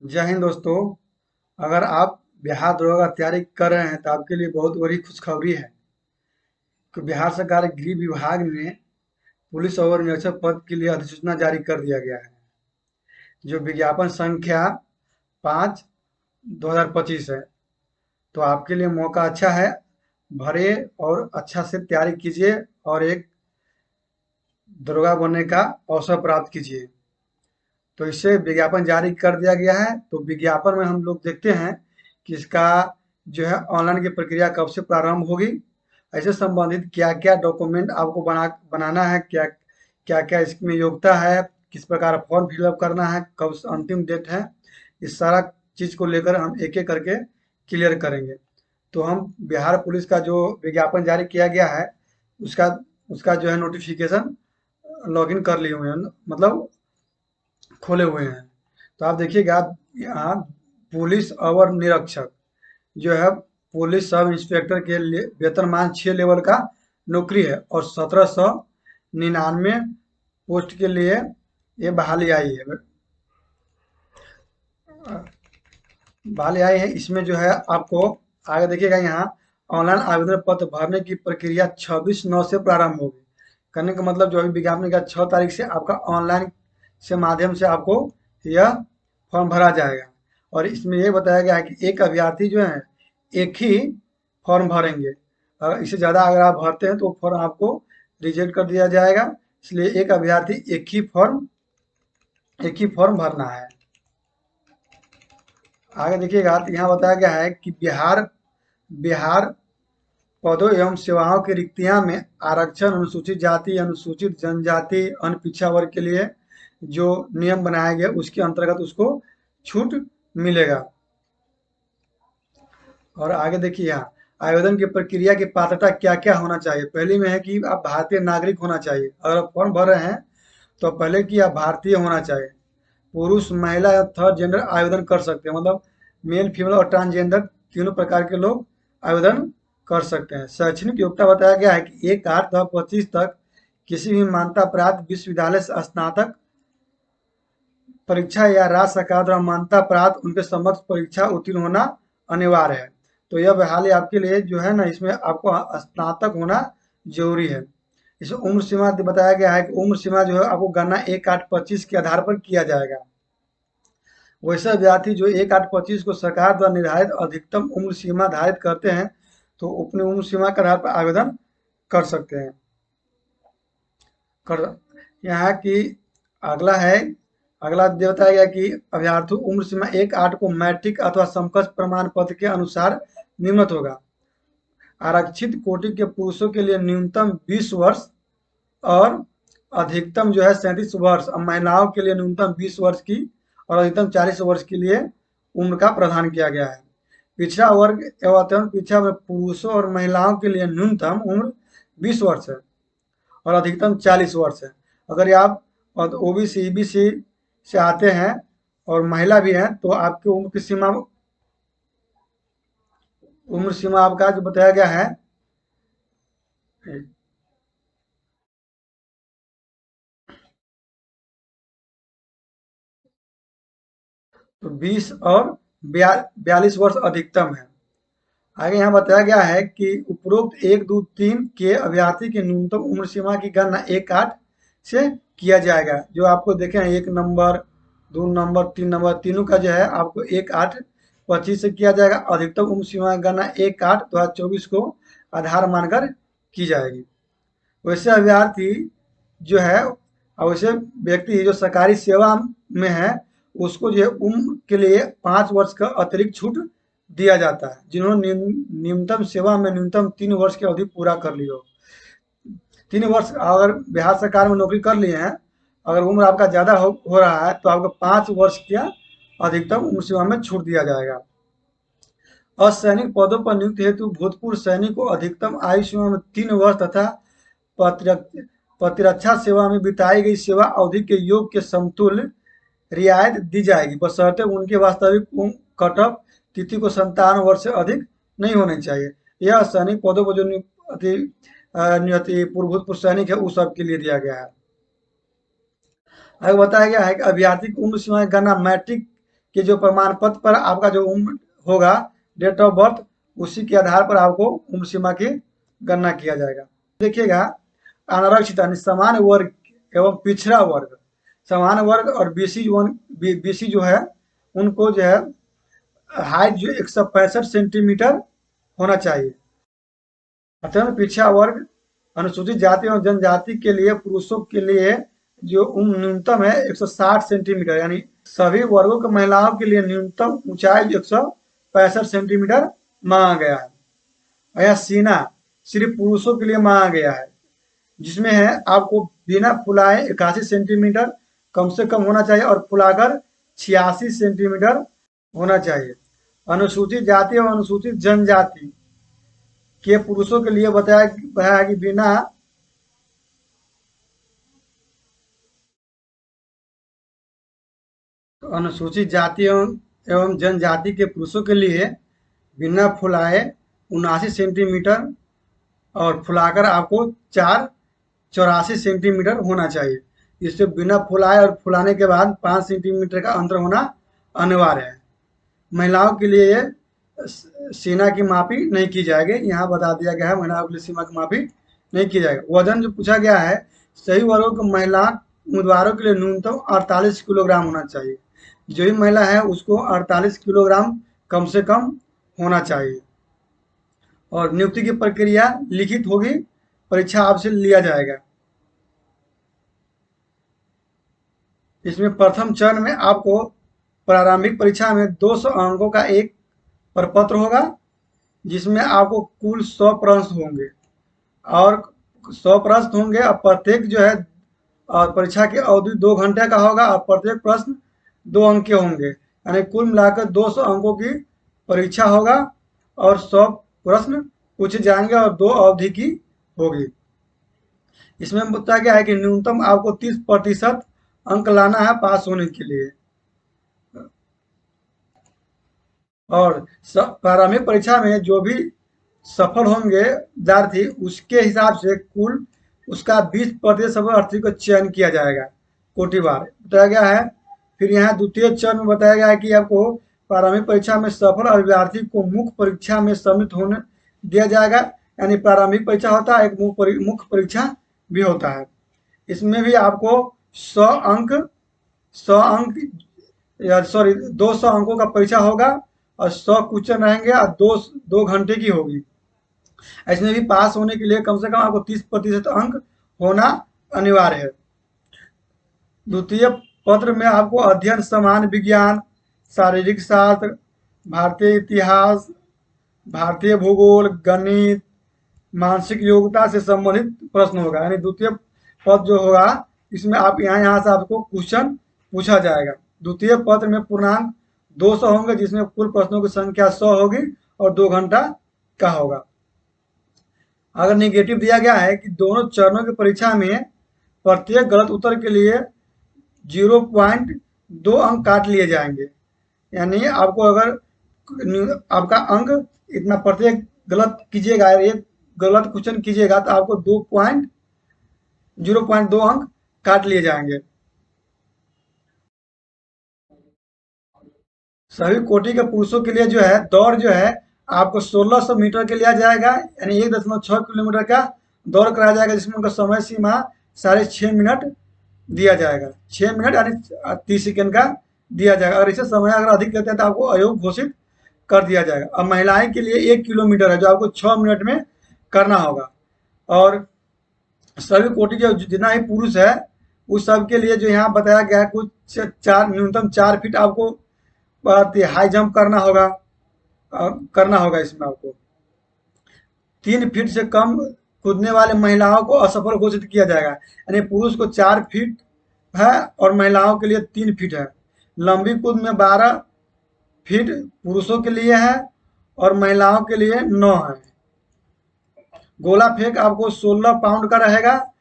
जय हिंद दोस्तों। अगर आप बिहार दरोगा की तैयारी कर रहे हैं तो आपके लिए बहुत बड़ी खुशखबरी है कि बिहार सरकार गृह विभाग ने पुलिस और निरीक्षक पद के लिए अधिसूचना जारी कर दिया गया है, जो विज्ञापन संख्या 5/2025 है। तो आपके लिए मौका अच्छा है, भरे और अच्छा से तैयारी कीजिए और एक दरोगा बनने का अवसर प्राप्त कीजिए। तो इससे विज्ञापन जारी कर दिया गया है। तो विज्ञापन में हम लोग देखते हैं कि इसका जो है ऑनलाइन की प्रक्रिया कब से प्रारंभ होगी, ऐसे संबंधित क्या क्या डॉक्यूमेंट आपको बनाना है, क्या क्या क्या इसमें योग्यता है, किस प्रकार फॉर्म फिलअप करना है, कब से अंतिम डेट है, इस सारा चीज़ को लेकर हम एक एक करके क्लियर करेंगे। तो हम बिहार पुलिस का जो विज्ञापन जारी किया गया है उसका उसका जो है नोटिफिकेशन लॉगिन कर लिए हुए हैं, मतलब खोले हुए हैं। तो आप देखिएगा यहाँ पुलिस अवर निरीक्षक जो है, पुलिस सब इंस्पेक्टर के लिए वेतनमान 6 लेवल का नौकरी है और 1799 पोस्ट के लिए ये बहाली आई है। बहाली आई है, इसमें जो है आपको आगे देखिएगा यहाँ ऑनलाइन आवेदन पत्र भरने की प्रक्रिया 26/9 से प्रारंभ होगी। करने का मतलब जो अभी विज्ञापन का 6 तारीख से आपका ऑनलाइन से माध्यम से आपको यह फॉर्म भरा जाएगा। और इसमें ये बताया गया है कि एक अभ्यर्थी जो है एक ही फॉर्म भरेंगे। अगर इससे ज़्यादा अगर आप भरते हैं तो फॉर्म आपको रिजेक्ट कर दिया जाएगा। इसलिए एक अभ्यर्थी एक ही फॉर्म भरना है। आगे देखिएगा तो यहाँ बताया गया है कि बिहार बिहार पदों एवं सेवाओं की रिक्तियां में आरक्षण, अनुसूचित जाति, अनुसूचित जनजाति, अन्य पिछड़ा वर्ग के लिए जो नियम बनाया गया उसके अंतर्गत उसको छूट मिलेगा। और आगे देखिए यहाँ आवेदन की प्रक्रिया की पात्रता क्या क्या होना चाहिए। पहली में है कि आप भारतीय नागरिक होना चाहिए। अगर आप फॉर्म भर रहे हैं तो पहले कि आप भारतीय होना चाहिए। पुरुष, महिला या थर्ड जेंडर आवेदन कर सकते हैं, मतलब मेल, फीमेल और ट्रांसजेंडर तीनों प्रकार के लोग आवेदन कर सकते हैं। शैक्षणिक योग्यता बताया गया है कि 1/8/2025 तक किसी भी मान्यता प्राप्त विश्वविद्यालय से स्नातक परीक्षा या राज्य सरकार द्वारा मान्यता प्राप्त उनके समक्ष परीक्षा उत्तीर्ण होना अनिवार्य है। तो यह बहाली आपके लिए जो है ना, इसमें आपको स्नातक होना जरूरी है। इसमें उम्र सीमा बताया गया है कि उम्र सीमा जो है आपको गणना 1/8/25 के आधार पर किया जाएगा। वैसे विद्यार्थी जो 1/8/25 को सरकार द्वारा निर्धारित अधिकतम उम्र सीमा धारित करते हैं तो अपनी उम्र सीमा के आधार पर आवेदन कर सकते हैं। कर यहाँ की अगला है, अगला ये बताया गया कि अभ्यर्थी उम्र सीमा 1/8 को मैट्रिक अथवा समकक्ष प्रमाण पत्र के अनुसार निम्नत होगा। आरक्षित कोटि के पुरुषों के लिए न्यूनतम 20 वर्ष और अधिकतम जो है 37 वर्ष, और महिलाओं के लिए न्यूनतम 20 वर्ष की और अधिकतम 40 वर्ष के लिए उम्र का प्रावधान किया गया है। पिछड़ा वर्ग एवं अत्यंत पिछड़ा में पुरुषों और महिलाओं के लिए न्यूनतम उम्र 20 वर्ष है और अधिकतम 40 वर्ष है। अगर आप ओबीसी ईबीसी से आते हैं और महिला भी हैं तो आपकी उम्र सीमा आपका जो बताया गया है तो 20 और 42 वर्ष अधिकतम है। आगे यहाँ बताया गया है कि उपरोक्त 1, 2, 3 के अभ्यर्थी की न्यूनतम उम्र सीमा की गणना 1/8 से किया जाएगा। जो आपको देखे हैं 1 नंबर, 2 नंबर, 3 नंबर, तीनों का जो है आपको 1/8/25 से किया जाएगा। अधिकतम उम्र सीमा की गणना 1/8/2024 को आधार मानकर की जाएगी। वैसे अभ्यर्थी जो है और वैसे व्यक्ति जो सरकारी सेवा में है उसको जो है उम्र के लिए 5 वर्ष का अतिरिक्त छूट दिया जाता है, जिन्होंने न्यूनतम सेवा में न्यूनतम 3 वर्ष की अवधि पूरा कर ली हो। 3 वर्ष अगर बिहार सरकार में नौकरी कर लिए हैं, अगर उम्र आपका ज़्यादा हो रहा है तो आपको 5 वर्ष का अधिकतम उम्र सीमा में छूट दिया जाएगा। असैनिक पदों पर नियुक्ति हेतु भूतपूर्व सैनिक को अधिकतम आयु सीमा में 3 वर्ष तथा प्रतिरक्षा सेवा में बिताई गई सेवा अवधि के योग के समतुल्य रियायत दी जाएगी, बशर्ते उनके वास्तविक कट ऑफ तिथि को 57 वर्ष से अधिक नहीं होनी चाहिए। यह सैनिक पदों पर जो नियुक्ति भूतपूर्व सैनिक है उस सब के लिए दिया गया है। आगे बताया गया है कि अभ्यर्थी की उम्र सीमा की गणना मैट्रिक कि जो प्रमाण पत्र पर आपका जो उम्र होगा, डेट ऑफ बर्थ, उसी के आधार पर आपको उम्र सीमा की गणना किया जाएगा। देखिएगा, अनारक्षित यानी समान वर्ग एवं पिछड़ा वर्ग, समान वर्ग और बीसी जो है उनको जो है हाइट जो 165 सेंटीमीटर होना चाहिए। अतः पिछड़ा वर्ग, अनुसूचित जाति और जनजाति के लिए पुरुषों के लिए जो उम्र न्यूनतम है 160 सेंटीमीटर, यानी सभी वर्गों के महिलाओं के लिए न्यूनतम ऊंचाई 165 सेंटीमीटर मांगा गया है। यह सीना सिर्फ पुरुषों के लिए मांगा गया है, जिसमें है आपको बिना फुलाए 81 सेंटीमीटर कम से कम होना चाहिए और फुलाकर 86 सेंटीमीटर होना चाहिए। अनुसूचित जाति और अनुसूचित जनजाति के पुरुषों के लिए बताया कि बिना अनुसूचित जाति एवं जनजाति के पुरुषों के लिए बिना फुलाए 79 सेंटीमीटर और फुलाकर आपको 84 सेंटीमीटर होना चाहिए। इससे बिना फुलाए और फुलाने के बाद 5 सेंटीमीटर का अंतर होना अनिवार्य है। महिलाओं के लिए सीना की मापी नहीं की जाएगी, यहाँ बता दिया गया है महिलाओं के लिए सीमा की मापी नहीं की जाएगी। वजन जो पूछा गया है, सही वर्गों के महिला उम्मीदवारों के लिए न्यूनतम 48 किलोग्राम होना चाहिए। जो ही महिला है उसको 48 किलोग्राम कम से कम होना चाहिए। और नियुक्ति की प्रक्रिया लिखित होगी, परीक्षा आपसे लिया जाएगा। इसमें प्रथम चरण में आपको प्रारंभिक परीक्षा में 200 अंकों का एक प्रपत्र होगा, जिसमें आपको कुल 100 प्रश्न होंगे और 100 प्रश्न होंगे और प्रत्येक जो है और परीक्षा की अवधि 2 घंटे का होगा और प्रत्येक प्रश्न 2 अंक के होंगे, यानी कुल मिलाकर 200 अंकों की परीक्षा होगा और 100 प्रश्न पूछे जाएंगे और 2 अवधि की होगी। इसमें बताया गया है कि न्यूनतम आपको 30% अंक लाना है पास होने के लिए। और प्रारंभिक परीक्षा में जो भी सफल होंगे विद्यार्थी, उसके हिसाब से कुल उसका 20% अभ्यर्थी को चयन किया जाएगा कोटिवार बताया गया है। फिर यहाँ द्वितीय चरण में बताया गया है कि आपको प्रारंभिक परीक्षा में सफल अभ्यर्थी को मुख्य परीक्षा में सम्मिलित होने दिया जाएगा, यानी प्रारंभिक परीक्षा होता है, एक मुख्य परीक्षा भी होता है। इसमें भी आपको 100 अंक 200 अंकों का परीक्षा होगा और 100 क्वेश्चन रहेंगे और 2 घंटे की होगी। इसमें भी पास होने के लिए कम से कम आपको 30% अंक होना अनिवार्य है। द्वितीय पत्र में आपको अध्ययन, सामान्य विज्ञान, शारीरिक शास्त्र, भारतीय इतिहास, भारतीय भूगोल, गणित, मानसिक योग्यता से संबंधित प्रश्न होगा, यानी द्वितीय पद जो होगा इसमें आप यहाँ से आपको क्वेश्चन पूछा जाएगा। द्वितीय पत्र में पूर्णांक 200 होंगे, जिसमें कुल प्रश्नों की संख्या 100 होगी और 2 घंटा का होगा। अगर निगेटिव दिया गया है कि दोनों चरणों की परीक्षा में प्रत्येक गलत उत्तर के लिए 0.2 अंक काट लिए जाएंगे, यानी आपको अगर आपका अंक इतना प्रत्येक गलत कीजिएगा, एक गलत क्वेश्चन कीजिएगा तो आपको 0.2 अंक काट लिए जाएंगे। सभी कोटि के पुरुषों के लिए जो है दौड़ जो है आपको 1600 मीटर के लिया जाएगा, यानी 1.6 किलोमीटर का दौड़ कराया जाएगा, जिसमें उनका समय सीमा 6.5 मिनट दिया जाएगा। 6 मिनट यानी 30 सेकेंड का दिया जाएगा। और इसे समय अगर अधिक लेते हैं तो आपको अयोग्य घोषित कर दिया जाएगा। अब महिलाएं के लिए 1 किलोमीटर है, जो आपको 6 मिनट में करना होगा। और सभी कोटि के जितना ही पुरुष है उस सब के लिए जो यहाँ बताया गया है, कुछ न्यूनतम 4 फीट आपको हाई जंप करना होगा। इसमें आपको 3 फीट से कम कूदने वाले महिलाओं को असफल घोषित किया जाएगा, यानी पुरुष को 4 फीट है और महिलाओं के लिए 3 फीट है। लंबी कूद में 12 फीट पुरुषों के लिए है और महिलाओं के लिए 9 है। गोला फेंक आपको 16 पाउंड का रहेगा,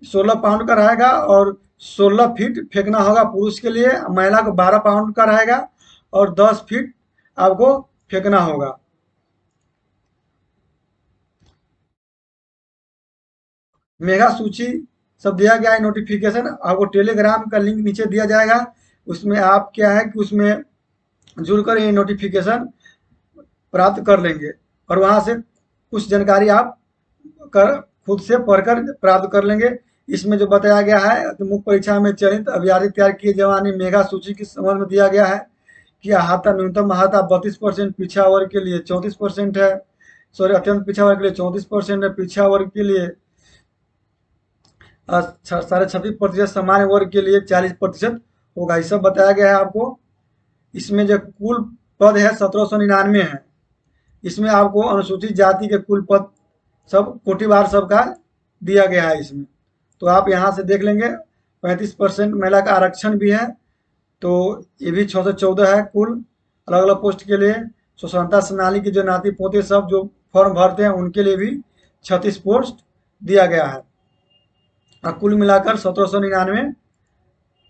16 पाउंड का रहेगा और 16 फीट फेंकना होगा पुरुष के लिए। महिला को 12 पाउंड का रहेगा और 10 फीट आपको फेंकना होगा। मेगा सूची सब दिया गया है, नोटिफिकेशन आपको टेलीग्राम का लिंक नीचे दिया जाएगा। उसमें आप क्या है कि उसमें जुड़कर ये नोटिफिकेशन प्राप्त कर लेंगे और वहाँ से कुछ जानकारी आप कर खुद से पढ़कर प्राप्त कर लेंगे। इसमें जो बताया गया है तो मुख्य परीक्षा में चयनित अभ्यर्थी तैयार किए जवानी मेगा सूची के संबंध में दिया गया है कि अहाता न्यूनतम अहाता 32%, पिछड़ा वर्ग के लिए 34% है, सॉरी अत्यंत पिछड़ा वर्ग के लिए 34% है, पिछड़ा वर्ग के लिए 36.5%, सामान्य वर्ग के लिए 40% होगा। ये सब बताया गया है आपको। इसमें जो कुल पद है 1799 है। इसमें आपको अनुसूचित जाति के कुल पद सब कोटिवार सबका दिया गया है इसमें, तो आप यहाँ से देख लेंगे। 35% महिला का आरक्षण भी है, तो ये भी 614 है कुल अलग अलग पोस्ट के लिए। स्वतंत्रता सेनानी के जो नाती पोते सब जो फॉर्म भरते हैं उनके लिए भी 36 पोस्ट दिया गया है और कुल मिलाकर 1799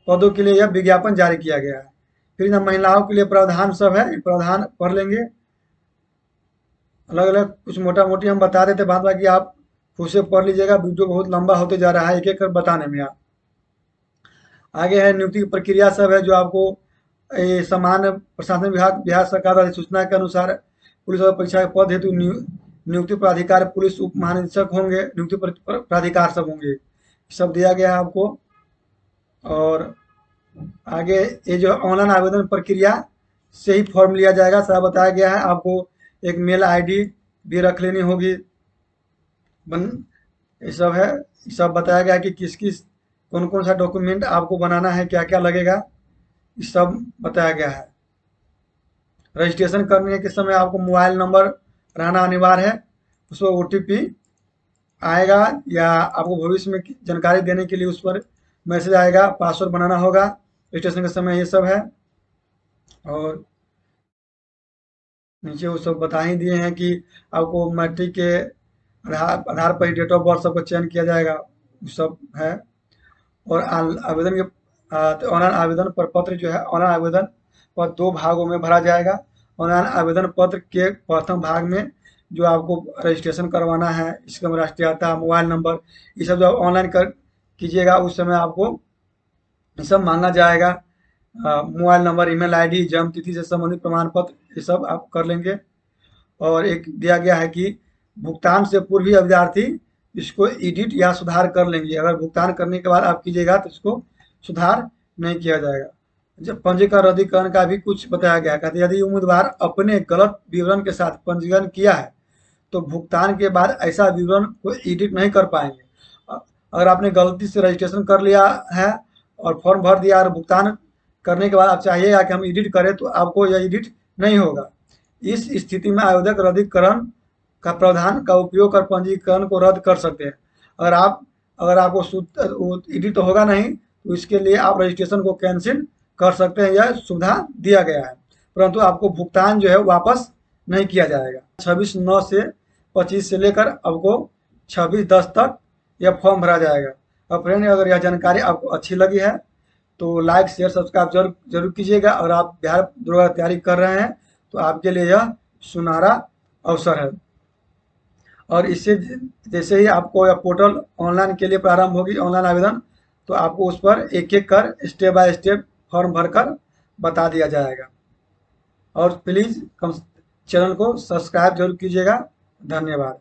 पदों के लिए यह विज्ञापन जारी किया गया है। फिर ना महिलाओं के लिए प्रावधान सब है, प्रावधान पढ़ लेंगे अलग अलग, कुछ मोटा मोटी हम बता देते, बाद बाकी आप खुद से पढ़ लीजिएगा, वीडियो बहुत लंबा होते जा रहा है एक एक कर बताने में। आप आगे है नियुक्ति की प्रक्रिया सब है जो आपको सामान्य प्रशासन विभाग बिहार सरकार अधिसूचना के अनुसार पुलिस और परीक्षा के पद हेतु नियुक्ति प्राधिकार पुलिस उप महानिरीक्षक होंगे, नियुक्ति प्राधिकार सब होंगे, सब दिया गया है आपको। और आगे ये जो ऑनलाइन आवेदन प्रक्रिया से ही फॉर्म लिया जाएगा सब बताया गया है आपको। एक मेल आईडी भी रख लेनी होगी, ये सब है, सब बताया गया है कि किस किस कौन कौन सा डॉक्यूमेंट आपको बनाना है, क्या क्या लगेगा, ये सब बताया गया है। रजिस्ट्रेशन करने के समय आपको मोबाइल नंबर रहना अनिवार्य है, उस पर OTP आएगा या आपको भविष्य में जानकारी देने के लिए उस पर मैसेज आएगा, पासवर्ड बनाना होगा रजिस्ट्रेशन के समय, ये सब है। और नीचे वो सब बता ही दिए हैं कि आपको मैट्रिक के आधार पर डेट ऑफ बर्थ सबका चयन किया जाएगा, वो सब है। और आवेदन के ऑनलाइन आवेदन प्रपत्र जो है, ऑनलाइन आवेदन पर 2 भागों में भरा जाएगा। ऑनलाइन आवेदन पत्र के प्रथम भाग में जो आपको रजिस्ट्रेशन करवाना है, इसका राष्ट्रीयता, मोबाइल नंबर, ये सब जब ऑनलाइन कर कीजिएगा उस समय आपको ये सब मांगा जाएगा। मोबाइल नंबर, ईमेल आईडी, जन्म तिथि से संबंधित प्रमाण पत्र, ये सब आप कर लेंगे। और एक दिया गया है कि भुगतान से पूर्व ही विद्यार्थी इसको एडिट या सुधार कर लेंगे, अगर भुगतान करने के बाद आप कीजिएगा तो इसको सुधार नहीं किया जाएगा। जब पंजीकरण रद्दीकरण का भी कुछ बताया गया है, कहते यदि उम्मीदवार अपने गलत विवरण के साथ पंजीकरण किया है तो भुगतान के बाद ऐसा विवरण को एडिट नहीं कर पाएंगे। अगर आपने गलती से रजिस्ट्रेशन कर लिया है और फॉर्म भर दिया और भुगतान करने के बाद आप चाहिएगा कि हम एडिट करें तो आपको यह एडिट नहीं होगा। इस स्थिति में आवेदक रद्दीकरण का प्रावधान का उपयोग कर पंजीकरण को रद्द कर सकते हैं। अगर आपको एडिट तो होगा नहीं तो इसके लिए आप रजिस्ट्रेशन को कैंसिल कर सकते हैं, यह सुविधा दिया गया है, परंतु आपको भुगतान जो है वापस नहीं किया जाएगा। 26/9 से 25 से लेकर आपको 26/10 तक यह फॉर्म भरा जाएगा। और फ्रेंड अगर यह जानकारी आपको अच्छी लगी है तो लाइक शेयर सब्सक्राइब जरूर कीजिएगा। और आप बिहार दरोगा की तैयारी कर रहे हैं तो आपके लिए यह सुनहरा अवसर है। और इससे जैसे ही आपको यह पोर्टल ऑनलाइन के लिए प्रारंभ होगी, ऑनलाइन आवेदन, तो आपको उस पर एक एक कर स्टेप बाय स्टेप फॉर्म भरकर बता दिया जाएगा। और प्लीज़ चैनल को सब्सक्राइब जरूर कीजिएगा। धन्यवाद।